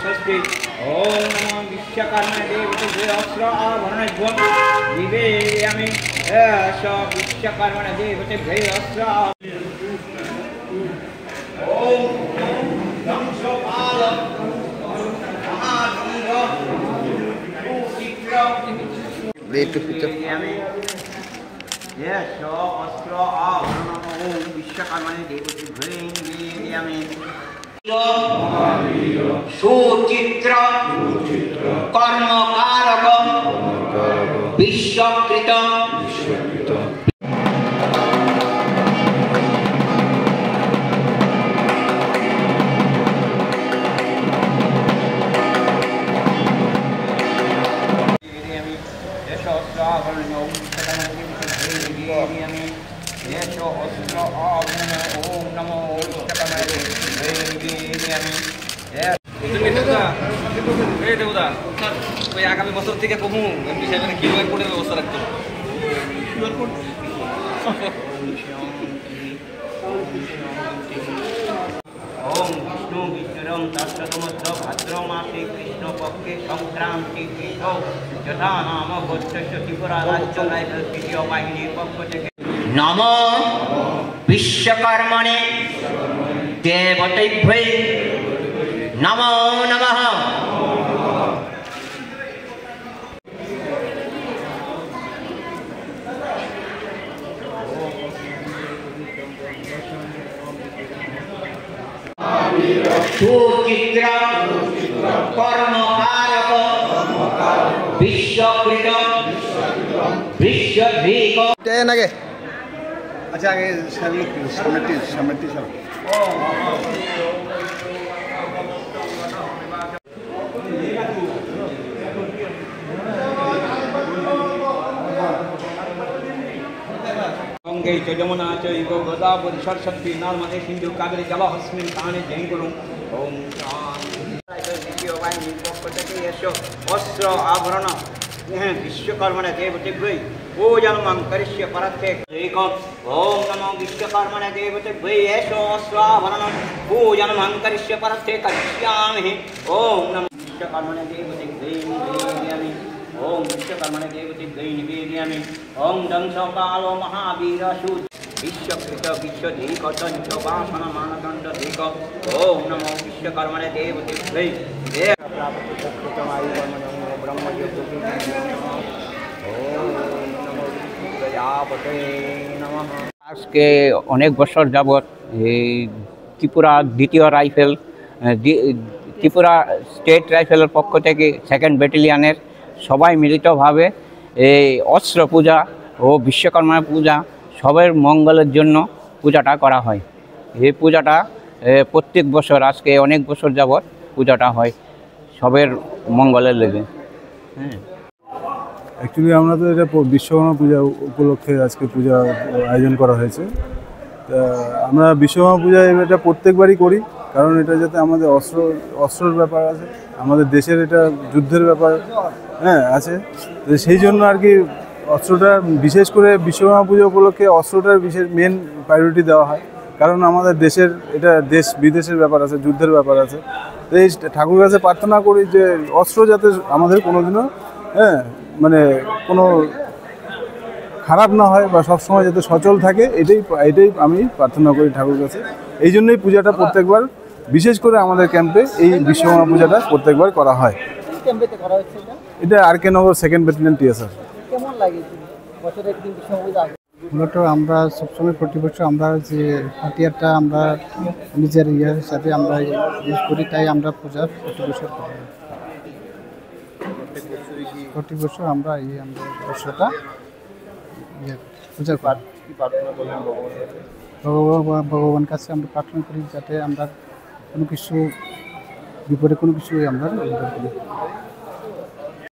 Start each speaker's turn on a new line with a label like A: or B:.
A: षष्ठी ओम नमो विश्वकर्मणे देवते अस्त्र आभरणज्वं निवेदयामि एष विश्वकर्मणे देवते अस्त्र ओम दंशपाल महादंड एष अस्त्र आभरणं विश्वकर्मणे देवते निवेदयामि सुचित्र कर्मकारक विश्वकृत ओम नमो आगामी बছর থেকে কমু এমপি সাহেবের কিউআর কোডের ব্যবস্থা রাখতে হবে কিউআর কোড ओम विष्णु विष्णुरम तत्समुद्र भाद्र मासे कृष्ण पक्षे संक्रांति तिथौ यथा नाम गोत्रस्य त्रिपुरा राज्य रायपुर तृतीय वाहिनी पक्ष থেকে नमो विश्वकर्मणे देवतेभ्यै नमो नमः सुचित्र कर्मकारक विश्वकृत विश्वधीक
B: आगे अच्छा आगे समिति
A: गंगे च यमुना चैव गोदावरी सरस्वती नर्मदे सिंधु कावेरी जलहस्मिन् ताने जयगुरुं ओम द्वितीय वाहिनी पक्ष থেকে अस्त्र आभरण विश्वकर्मणे देवतेभ्यै पूजनं करिष्ये परत्वे ओम नमो विश्वकर्मणे देवतेभ्यै एष अस्त्र आभरणं पूजनं करिष्ये परत्वे करिष्यामि ओम नमो विश्वकर्मणे देवतेभ्यै निवेदयामि ओम विश्वकर्मणे देवतेभ्यै निवेदयामि ओम दंशपालो महावीर सूत विश्वकृत विश्वधीक दंशवासन मानदंडधीक ओम नमो विश्वकर्मणे देवतेभ्यै আজকে অনেক বছর যাবত এই ত্রিপুরা দ্বিতীয় রাইফেল ত্রিপুরা স্টেট রাইফেলের পক্ষ থেকে 2nd ব্যাটালিয়নের সবাই মিলিতভাবে এই অস্ত্র পূজা ও বিশ্বকর্মা পূজা সবার মঙ্গলের জন্য পূজাটা করা হয়। এই পূজাটা প্রত্যেক বছর আজকে অনেক বছর যাবত পূজাটা হয় সবের মঙ্গলের লেগে। হ্যাঁ,
C: অ্যাকচুয়ালি আমরা তো এটা বিশ্বকর্মা পূজা উপলক্ষে আজকে পূজা আয়োজন করা হয়েছে। তা আমরা বিশ্বকর্মা পূজা এটা প্রত্যেকবারই করি, কারণ এটা যাতে আমাদের অস্ত্রের ব্যাপার আছে, আমাদের দেশের এটা যুদ্ধের ব্যাপার আছে, তো সেই জন্য আর কি অস্ত্রটা বিশেষ করে বিশ্বকর্মা পুজো উপলক্ষে অস্ত্রটার বিশেষ মেন প্রায়োরিটি দেওয়া হয়, কারণ আমাদের দেশের এটা দেশ বিদেশের ব্যাপার আছে, যুদ্ধের ব্যাপার আছে। তো এই ঠাকুর কাছে প্রার্থনা করি যে অস্ত্র যাতে আমাদের কোনোদিনও মানে কোনো খারাপ না হয় বা সবসময় যাতে সচল থাকে, এটাই আমি প্রার্থনা করি ঠাকুর কাছে। এই জন্যই পূজাটা প্রত্যেকবার, বিশেষ করে আমাদের ক্যাম্পে এই বিশ্বকর্মা পূজাটা প্রত্যেকবার করা হয়। এটা আর.কে. নগর 2nd ব্যাটালিয়ন টিএসআর।
D: মূলত আমরা সবসময় প্রতি বছর আমরা যে হাতিয়ারটা আমরা নিজের ইয়ের সাথে আমরা ইউজ করি, তাই আমরা পূজা প্রতি বছর আমরা অস্ত্রটা পূজা করি। ভগবান কাছে আমরা প্রার্থনা করি যাতে আমরা কোনো কিছু বিপদে কোনো কিছু আমরা করি।